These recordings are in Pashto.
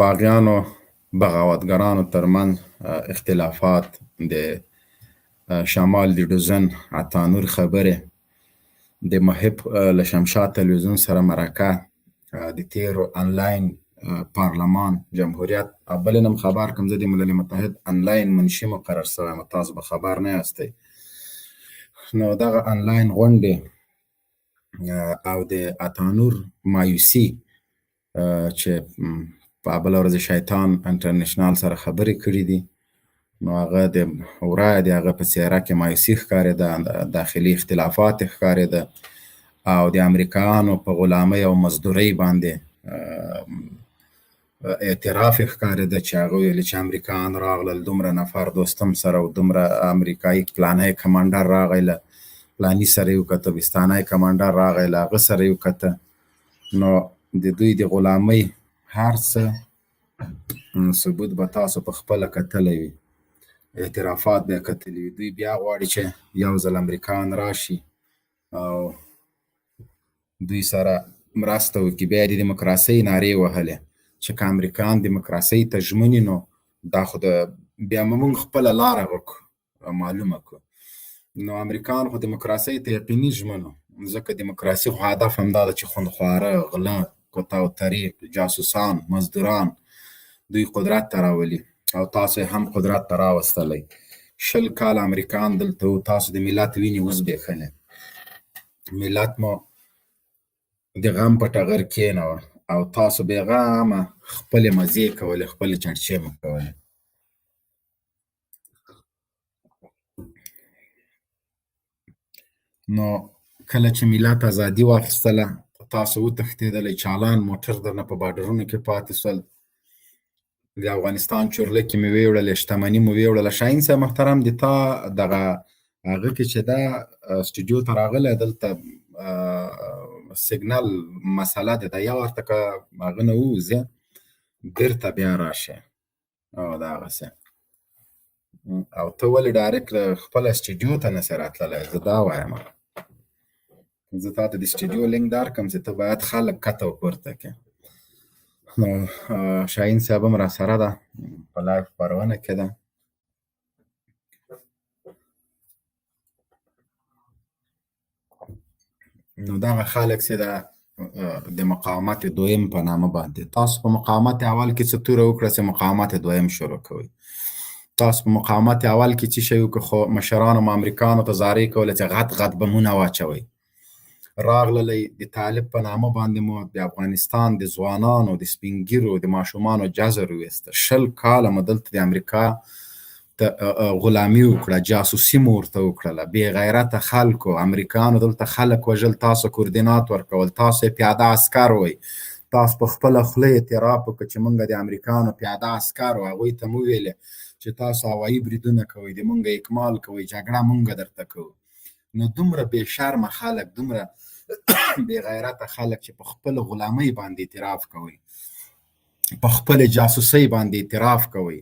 باغیانو بغاوتګرانو ترمنځ اختلافات د شمال د ډوزن عطانور خبرې د محب له شمشاد تلویزیون سره مرکه د تیرو انلاین پارلمان جمهوریت بلې نم خبر کوم زه د ملل متحد انلاین منشي مقرر شوی یم تاسو به خبر نه یاستئ نو دغه انلاین غونډې او د عطانور مایوسي چې په بله ورځ شیطان انټرنیشنال سره خبرې کړي دي نو هغه د ورایه د هغه په څېره کې مایوسي ښکارېده داخلي اختلافات ښکارېده او د امریکایانو په غلامۍ او مزدورۍ باندې اعتراف ښکارېده چې هغه ویل چې امریکایان راغلل دومره نفر دوستم سره او دومره امریکایي پلانی کمانډر راغی له پلاني سره یې وکته ویستانی کمانډر راغی له هغه سره یې وکته نو د دوی د غلامۍ هر څه ثبوت به تاسو په خپله کتلی وي اعترافات به یې کتلي وي دوی بیا غواړي چې یو ځل امریکایان راشي او دوی سره مرسته وکړي بیا یې د دیموکراسۍ نارې وهلې چې که امریکایان دیموکراسۍ ته ژمني نو دا خو بیا موږ خپله لاره وکړو معلومه کړو نو امریکایان خو دیموکراسۍ ته یقیني ژمنو ځکه دیموکراسي خو هدف همدا ده چې خوندخواره غله کوتا او طریق جاسوسان مزدوران دوی قدرت ته راولي او تاسو هم قدرت ته راوستلی 20 کاله امریکایان دلته وو تاسو د ملت وینې وزبېښلې ملت مو د غم په ټغر کېنوه او تاسو بې غمه خپلې مزې کولې خپلې چڼچې مو کولې نو کله چې ملت ازادي واخیستله تاسو وتښتېدلی چالان موټر درنه په باډرونو کې پاتې سول د افغانستان چورلکې مې ویوړلې شتمني مو ویوړله شاهین صاحب محترم د تا دغه هغه کې چې دا سټوډیو ته راغلی دلته سیګنل مسله ده دا یا ورته که هغه نه ووځې بېرته بیا راشې او دغسې او ته ولې ډایرکټ خپله سټوډیو ته نسې راتللی زه دا وایم زه تا ته د سټوډیو لینک درکړم چې ته باید خلک کته او پورته کړې نو شاهین صاحب هم راسره ده په لایف خپرونه کې ده نو دغه خلک چې د مقاومت دویم په نامه باندې تاسو په مقاومت اول کې څه توره وکړه چې مقاومت دویم شروع کوئ تاسو په مقاومت اول کې څه شی وکړه خو مشرانو م امریکانو ته زارۍ کوله چې غټ غټ بمونه واچوئ راغللی د طالب په نامه باندې مو د افغانستان د ځوانانو د سپین ږیرو د ماشومانو جزر وویسته 20 کاله مو دلته د امریکا غلامي وکړه جاسوسي مو ورته وکړله بې غیرته خلکو امریکایانو دلته خلک وژل تاسو کوردینات ورکول تاسو یې پیاده عسکر وئ تاسو په خپله خوله اعتراف وکړه چې موږ د امریکایانو پیاده عسکر وو هغوی ته مو ویلې چې تاسو هوایي بریدونه کوئ د موږ اکمال کوئ جګړه موږ درته کوو نو دومره بې شرمه خلک دومره بې غیرته خلک چې په خپله غلامۍ باندې اعتراف کوئ په خپل جاسوسۍ باندې اعتراف کوئ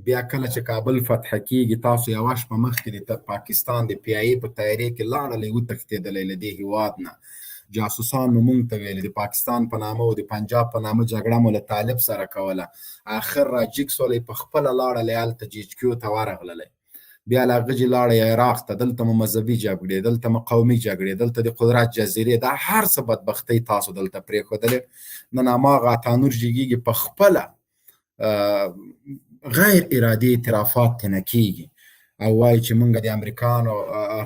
بیا کله چې کابل فتح کیږي تاسو یوه شپه مخکې د پاکستان د پی ای په طیارې کې لاړلی وتښتېدلی له دې هېواد نه جاسوسان مو موږ ته ویلې د پاکستان په نامه او د پنجاب په نامه جګړه مو له طالب سره کوله آخر را جګ سولی په خپله لاړلی هلته جیچکیو ته ورغللی بیا له هغه جې لاړی عراق ته دلته مو مذهبي جګړې دلته مو قومي جګړې دلته د قدرت جزیرې دا هر څه بدبختۍ تاسو دلته پرېښودلې نن هماغه عطانور جګیږي په خپله غیر ارادي اعترافات ترې نه کېږي او وایي چې موږ د امریکایانو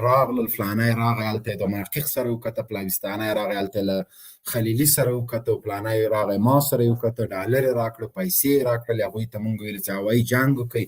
راغلل فلانی راغی هلته یې د محقق سره وکته پلاویستانی راغی هلته له خلیلي سره وکته او فلانی راغی ما سره یې وکته ډالر یې راکړه پیسې یې راکړلې هغوی ته موږ ویل چې هوایي جنګ وکړئ